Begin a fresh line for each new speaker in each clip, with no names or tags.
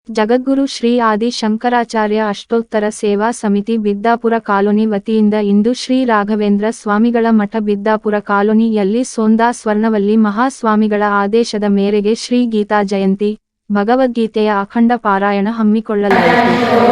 ಜಗದ್ಗುರು ಶ್ರೀ ಆದಿ ಶಂಕರಾಚಾರ್ಯ ಅಷ್ಟೋತ್ತರ ಸೇವಾ ಸಮಿತಿ ಬಿದ್ದಾಪುರ ಕಾಲೋನಿ ವತಿಯಿಂದ ಇಂದು ಶ್ರೀ ರಾಘವೇಂದ್ರ ಸ್ವಾಮಿಗಳ ಮಠ ಬಿದ್ದಾಪುರ ಕಾಲೋನಿಯಲ್ಲಿ ಸೋಂದಾ ಸ್ವರ್ಣವಲ್ಲಿ ಮಹಾಸ್ವಾಮಿಗಳ ಆದೇಶದ ಮೇರೆಗೆ ಶ್ರೀ ಗೀತಾ ಜಯಂತಿ ಭಗವದ್ಗೀತೆಯ ಅಖಂಡ ಪಾರಾಯಣ ಹಮ್ಮಿಕೊಳ್ಳಲಾಯಿತು.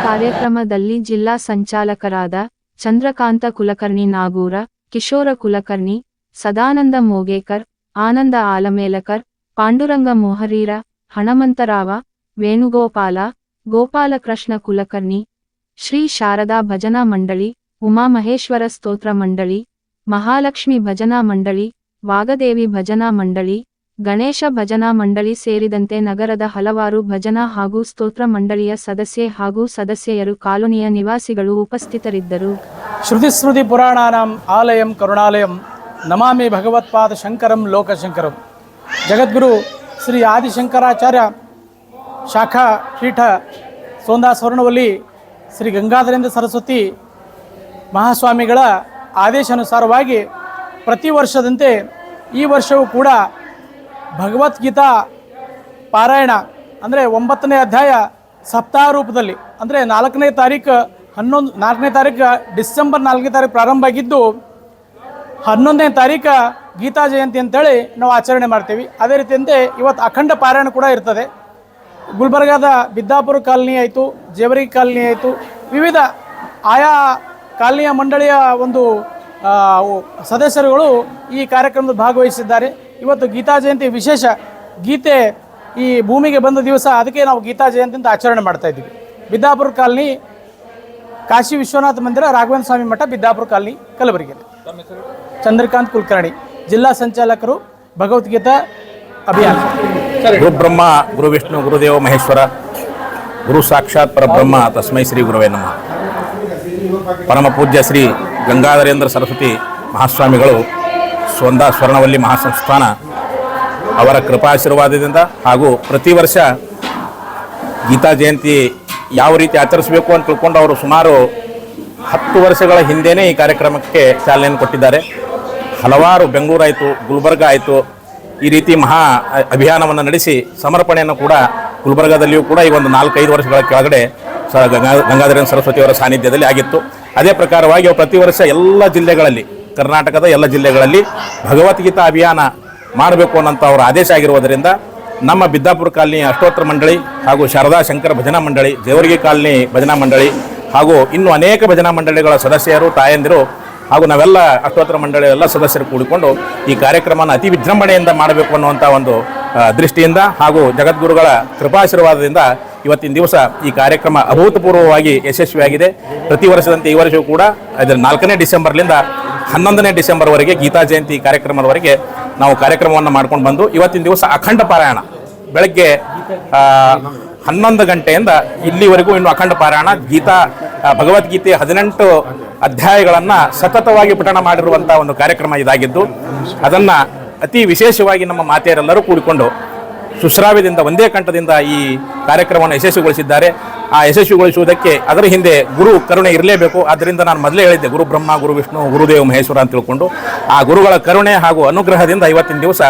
ಕಾರ್ಯಕ್ರಮದಲ್ಲಿ ಜಿಲ್ಲಾ ಸಂಚಾಲಕರಾದ ಚಂದ್ರಕಾಂತ ಕುಲಕರ್ಣಿ ನಾಗೂರ, ಕಿಶೋರ ಕುಲಕರ್ಣಿ, ಸದಾನಂದ ಮೋಗೇಕರ್, ಆನಂದ ಆಲಮೇಲಕರ್, ಪಾಂಡುರಂಗ ಮೊಹರೀರ, ಹಣಮಂತರಾವ, ವೇಣುಗೋಪಾಲ, ಗೋಪಾಲಕೃಷ್ಣ ಕುಲಕರ್ಣಿ, ಶ್ರೀ ಶಾರದಾ ಭಜನಾ ಮಂಡಳಿ, ಉಮಾಮಹೇಶ್ವರ ಸ್ತೋತ್ರ ಮಂಡಳಿ, ಮಹಾಲಕ್ಷ್ಮಿ ಭಜನಾ ಮಂಡಳಿ, ವಾಗದೇವಿ ಭಜನಾ ಮಂಡಳಿ, ಗಣೇಶ ಭಜನಾ ಮಂಡಳಿ ಸೇರಿದಂತೆ ನಗರದ ಹಲವಾರು ಭಜನಾ ಹಾಗೂ ಸ್ತೋತ್ರ ಮಂಡಳಿಯ ಸದಸ್ಯೆ ಹಾಗೂ ಸದಸ್ಯೆಯರು ಕಾಲೋನಿಯ ನಿವಾಸಿಗಳು ಉಪಸ್ಥಿತರಿದ್ದರು.
ಶ್ರುತಿ ಪುರಾಣಾನಾಂ ಆಲಯಂ ಕರುಣಾಲಯಂ ನಮಾಮಿ ಭಗವತ್ಪಾದ ಶಂಕರಂ ಲೋಕಶಂಕರಂ. ಜಗದ್ಗುರು ಶ್ರೀ ಆದಿಶಂಕರಾಚಾರ್ಯ ಶಾಖಾ ಪೀಠ ಸೋಂದಾ ಸ್ವರ್ಣವಲ್ಲಿ ಶ್ರೀ ಗಂಗಾಧರೇಂದ್ರ ಸರಸ್ವತಿ ಮಹಾಸ್ವಾಮಿಗಳ ಆದೇಶಾನುಸಾರವಾಗಿ ಪ್ರತಿ ವರ್ಷದಂತೆ ಈ ವರ್ಷವೂ ಕೂಡ ಭಗವದ್ಗೀತಾ ಪಾರಾಯಣ ಅಂದರೆ 9ನೇ ಅಧ್ಯಾಯ ಸಪ್ತಾಹ ರೂಪದಲ್ಲಿ ಅಂದರೆ 4ನೇ ತಾರೀಕು ಡಿಸೆಂಬರ್ 4ನೇ ತಾರೀಕು ಪ್ರಾರಂಭ ಆಗಿದ್ದು 11ನೇ ತಾರೀಕು ಗೀತಾ ಜಯಂತಿ ಅಂತೇಳಿ ನಾವು ಆಚರಣೆ ಮಾಡ್ತೀವಿ. ಅದೇ ರೀತಿಯಂತೆ ಇವತ್ತು ಅಖಂಡ ಪಾರಾಯಣ ಕೂಡ ಇರ್ತದೆ. ಗುಲ್ಬರ್ಗಾದ ಬಿದ್ದಾಪುರ ಕಾಲನಿ ಆಯಿತು, ಜೇವರ್ಗಿ ಕಾಲನಿ ಆಯಿತು, ವಿವಿಧ ಆಯಾ ಕಾಲನಿಯ ಮಂಡಳಿಯ ಒಂದು ಸದಸ್ಯರುಗಳು ಈ ಕಾರ್ಯಕ್ರಮದಲ್ಲಿ ಭಾಗವಹಿಸಿದ್ದಾರೆ. ಇವತ್ತು ಗೀತಾ ಜಯಂತಿ ವಿಶೇಷ. ಗೀತೆ ಈ ಭೂಮಿಗೆ ಬಂದ ದಿವಸ, ಅದಕ್ಕೆ ನಾವು ಗೀತಾ ಜಯಂತಿ ಅಂತ ಆಚರಣೆ ಮಾಡ್ತಾ ಇದ್ದೀವಿ. ಬಿದ್ದಾಪುರ ಕಾಲನಿ ಕಾಶಿ ವಿಶ್ವನಾಥ ಮಂದಿರ, ರಾಘವೇಂದ್ರ ಸ್ವಾಮಿ ಮಠ, ಬಿದ್ದಾಪುರ ಕಾಲನಿ, ಕಲಬುರಗಿ. ಚಂದ್ರಕಾಂತ್ ಕುಲಕರ್ಣಿ, ಜಿಲ್ಲಾ ಸಂಚಾಲಕರು, ಭಗವದ್ಗೀತಾ ಅಭಿಯಾನ.
ಗುರು ಬ್ರಹ್ಮ ಗುರು ವಿಷ್ಣು ಗುರುದೇವ ಮಹೇಶ್ವರ, ಗುರು ಸಾಕ್ಷಾತ್ ಪರಬ್ರಹ್ಮ ತಸ್ಮೈ ಶ್ರೀ ಗುರುವೇ ನಮಃ. ಪರಮ ಪೂಜ್ಯ ಶ್ರೀ ಗಂಗಾಧರೇಂದ್ರ ಸರಸ್ವತಿ ಮಹಾಸ್ವಾಮಿಗಳು ಸೋಂದಾ ಸ್ವರ್ಣವಲ್ಲಿ ಮಹಾಸಂಸ್ಥಾನ ಅವರ ಕೃಪಾಶೀರ್ವಾದದಿಂದ ಹಾಗೂ ಪ್ರತಿ ವರ್ಷ ಗೀತಾ ಜಯಂತಿ ಯಾವ ರೀತಿ ಆಚರಿಸಬೇಕು ಅಂತ ತಿಳ್ಕೊಂಡು ಅವರು ಸುಮಾರು 10 ವರ್ಷಗಳ ಹಿಂದೆಯೇ ಈ ಕಾರ್ಯಕ್ರಮಕ್ಕೆ ಚಾಲನೆಯನ್ನು ಕೊಟ್ಟಿದ್ದಾರೆ. ಹಲವಾರು ಬೆಂಗಳೂರು ಆಯಿತು, ಗುಲ್ಬರ್ಗ ಆಯಿತು, ಈ ರೀತಿ ಮಹಾ ಅಭಿಯಾನವನ್ನು ನಡೆಸಿ ಸಮರ್ಪಣೆಯನ್ನು ಕೂಡ ಗುಲ್ಬರ್ಗಾದಲ್ಲಿಯೂ ಕೂಡ ಈ ಒಂದು 4-5 ವರ್ಷಗಳ ಕೆಳಗಡೆ ಗಂಗಾಧರೇಂದ್ರ ಸರಸ್ವತಿಯವರ ಸಾನ್ನಿಧ್ಯದಲ್ಲಿ ಆಗಿತ್ತು. ಅದೇ ಪ್ರಕಾರವಾಗಿ ಪ್ರತಿ ವರ್ಷ ಎಲ್ಲ ಜಿಲ್ಲೆಗಳಲ್ಲಿ, ಕರ್ನಾಟಕದ ಎಲ್ಲ ಜಿಲ್ಲೆಗಳಲ್ಲಿ ಭಗವದ್ಗೀತಾ ಅಭಿಯಾನ ಮಾಡಬೇಕು ಅನ್ನೋಂಥ ಅವರ ಆದೇಶ ಆಗಿರುವುದರಿಂದ ನಮ್ಮ ಬಿದ್ದಾಪುರ ಕಾಲನಿ ಅಷ್ಟೋತ್ತರ ಮಂಡಳಿ ಹಾಗೂ ಶಾರದಾ ಶಂಕರ ಭಜನಾ ಮಂಡಳಿ, ಜೇವರ್ಗಿ ಕಾಲನಿ ಭಜನಾ ಮಂಡಳಿ ಹಾಗೂ ಇನ್ನೂ ಅನೇಕ ಭಜನಾ ಮಂಡಳಿಗಳ ಸದಸ್ಯರು, ತಾಯಂದಿರು ಹಾಗೂ ನಾವೆಲ್ಲ ಅಷ್ಟೋತ್ತರ ಮಂಡಳಿಯ ಎಲ್ಲ ಸದಸ್ಯರು ಕೂಡಿಕೊಂಡು ಈ ಕಾರ್ಯಕ್ರಮನ ಅತಿ ವಿಜೃಂಭಣೆಯಿಂದ ಮಾಡಬೇಕು ಅನ್ನುವಂಥ ಒಂದು ದೃಷ್ಟಿಯಿಂದ ಹಾಗೂ ಜಗದ್ಗುರುಗಳ ಕೃಪಾಶೀರ್ವಾದದಿಂದ ಇವತ್ತಿನ ದಿವಸ ಈ ಕಾರ್ಯಕ್ರಮ ಅಭೂತಪೂರ್ವವಾಗಿ ಯಶಸ್ವಿಯಾಗಿದೆ. ಪ್ರತಿ ವರ್ಷದಂತೆ ಈ ವರ್ಷವೂ ಕೂಡ ಇದರ 4ನೇ ಡಿಸೆಂಬರ್ಲಿಂದ 11ನೇ ಡಿಸೆಂಬರ್ವರೆಗೆ ಗೀತಾ ಜಯಂತಿ ಕಾರ್ಯಕ್ರಮದವರೆಗೆ ನಾವು ಕಾರ್ಯಕ್ರಮವನ್ನು ಮಾಡ್ಕೊಂಡು ಬಂದು ಇವತ್ತಿನ ದಿವಸ ಅಖಂಡ ಪಾರಾಯಣ ಬೆಳಗ್ಗೆ 11 ಗಂಟೆಯಿಂದ ಇಲ್ಲಿವರೆಗೂ ಇನ್ನು ಅಖಂಡ ಪಾರಾಯಣ ಭಗವದ್ಗೀತೆ 18 ಅಧ್ಯಾಯಗಳನ್ನು ಸತತವಾಗಿ ಪಠಣ ಮಾಡಿರುವಂಥ ಒಂದು ಕಾರ್ಯಕ್ರಮ ಇದಾಗಿದ್ದು, ಅದನ್ನು ಅತಿ ವಿಶೇಷವಾಗಿ ನಮ್ಮ ಮಾತೆಯರೆಲ್ಲರೂ ಕೂಡಿಕೊಂಡು ಸುಶ್ರಾವ್ಯದಿಂದ ಒಂದೇ ಕಂಠದಿಂದ ಈ ಕಾರ್ಯಕ್ರಮವನ್ನು ಯಶಸ್ವಿಗೊಳಿಸಿದ್ದಾರೆ. ಆ ಯಶಸ್ವಿಗೊಳಿಸುವುದಕ್ಕೆ ಅದರ ಹಿಂದೆ ಗುರು ಕರುಣೆ ಇರಲೇಬೇಕು. ಆದ್ದರಿಂದ ನಾನು ಮೊದಲೇ ಹೇಳಿದ್ದೆ, ಗುರು ಬ್ರಹ್ಮ ಗುರು ವಿಷ್ಣು ಗುರುದೇವ ಮಹೇಶ್ವರ ಅಂತ ತಿಳ್ಕೊಂಡು ಆ ಗುರುಗಳ ಕರುಣೆ ಹಾಗೂ ಅನುಗ್ರಹದಿಂದ ಇವತ್ತಿನ ದಿವಸ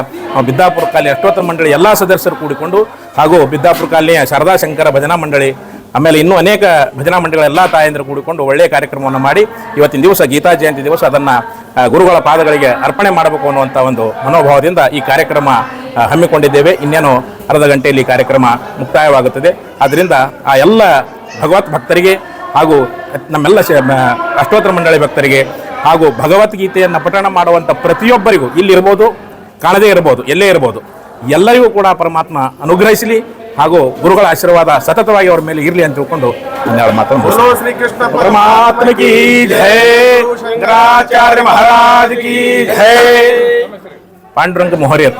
ಬಿದ್ದಾಪುರ ಕಾಲನಿ ಅಷ್ಟೋತ್ತರ ಮಂಡಳಿ ಎಲ್ಲ ಸದಸ್ಯರು ಕೂಡಿಕೊಂಡು ಹಾಗೂ ಬಿದ್ದಾಪುರ ಕಾಲನಿಯ ಶಾರದಾ ಶಂಕರ ಭಜನಾ ಮಂಡಳಿ ಆಮೇಲೆ ಇನ್ನೂ ಅನೇಕ ಭಜನಾ ಮಂಡಳಿಗಳ ಎಲ್ಲ ತಾಯಂದಿರು ಕೂಡಿಕೊಂಡು ಒಳ್ಳೆಯ ಕಾರ್ಯಕ್ರಮವನ್ನು ಮಾಡಿ ಇವತ್ತಿನ ದಿವಸ ಗೀತಾ ಜಯಂತಿ ದಿವಸ ಅದನ್ನು ಗುರುಗಳ ಪಾದಗಳಿಗೆ ಅರ್ಪಣೆ ಮಾಡಬೇಕು ಅನ್ನುವಂಥ ಒಂದು ಮನೋಭಾವದಿಂದ ಈ ಕಾರ್ಯಕ್ರಮ ಹಮ್ಮಿಕೊಂಡಿದ್ದೇವೆ. ಇನ್ನೇನು ಅರ್ಧ ಗಂಟೆಯಲ್ಲಿ ಕಾರ್ಯಕ್ರಮ ಮುಕ್ತಾಯವಾಗುತ್ತದೆ. ಆದ್ದರಿಂದ ಆ ಎಲ್ಲ ಭಗವತ್ ಭಕ್ತರಿಗೆ ಹಾಗೂ ನಮ್ಮೆಲ್ಲ ಅಷ್ಟೋತ್ತರ ಮಂಡಳಿ ಭಕ್ತರಿಗೆ ಹಾಗೂ ಭಗವದ್ಗೀತೆಯನ್ನು ಪಠಣ ಮಾಡುವಂಥ ಪ್ರತಿಯೊಬ್ಬರಿಗೂ ಇಲ್ಲಿರ್ಬೋದು, ಕಾಣದೇ ಇರ್ಬೋದು, ಎಲ್ಲೇ ಇರ್ಬೋದು, ಎಲ್ಲರಿಗೂ ಕೂಡ ಪರಮಾತ್ಮ ಅನುಗ್ರಹಿಸಲಿ ಹಾಗೂ ಗುರುಗಳ ಆಶೀರ್ವಾದ ಸತತವಾಗಿ ಅವರ ಮೇಲೆ ಇರಲಿ ಅಂತ ತಿಳ್ಕೊಂಡು ನಾನು ಮಾತನ್ನು ಪರಮಾತ್ಮ ಕಿ ಜೈ, ಶಂಕರಾಚಾರ್ಯ ಮಹಾರಾಜ್ ಕಿ ಜೈ. ಪಾಂಡುರಂಗ ಮೊಹರಿಯರ್.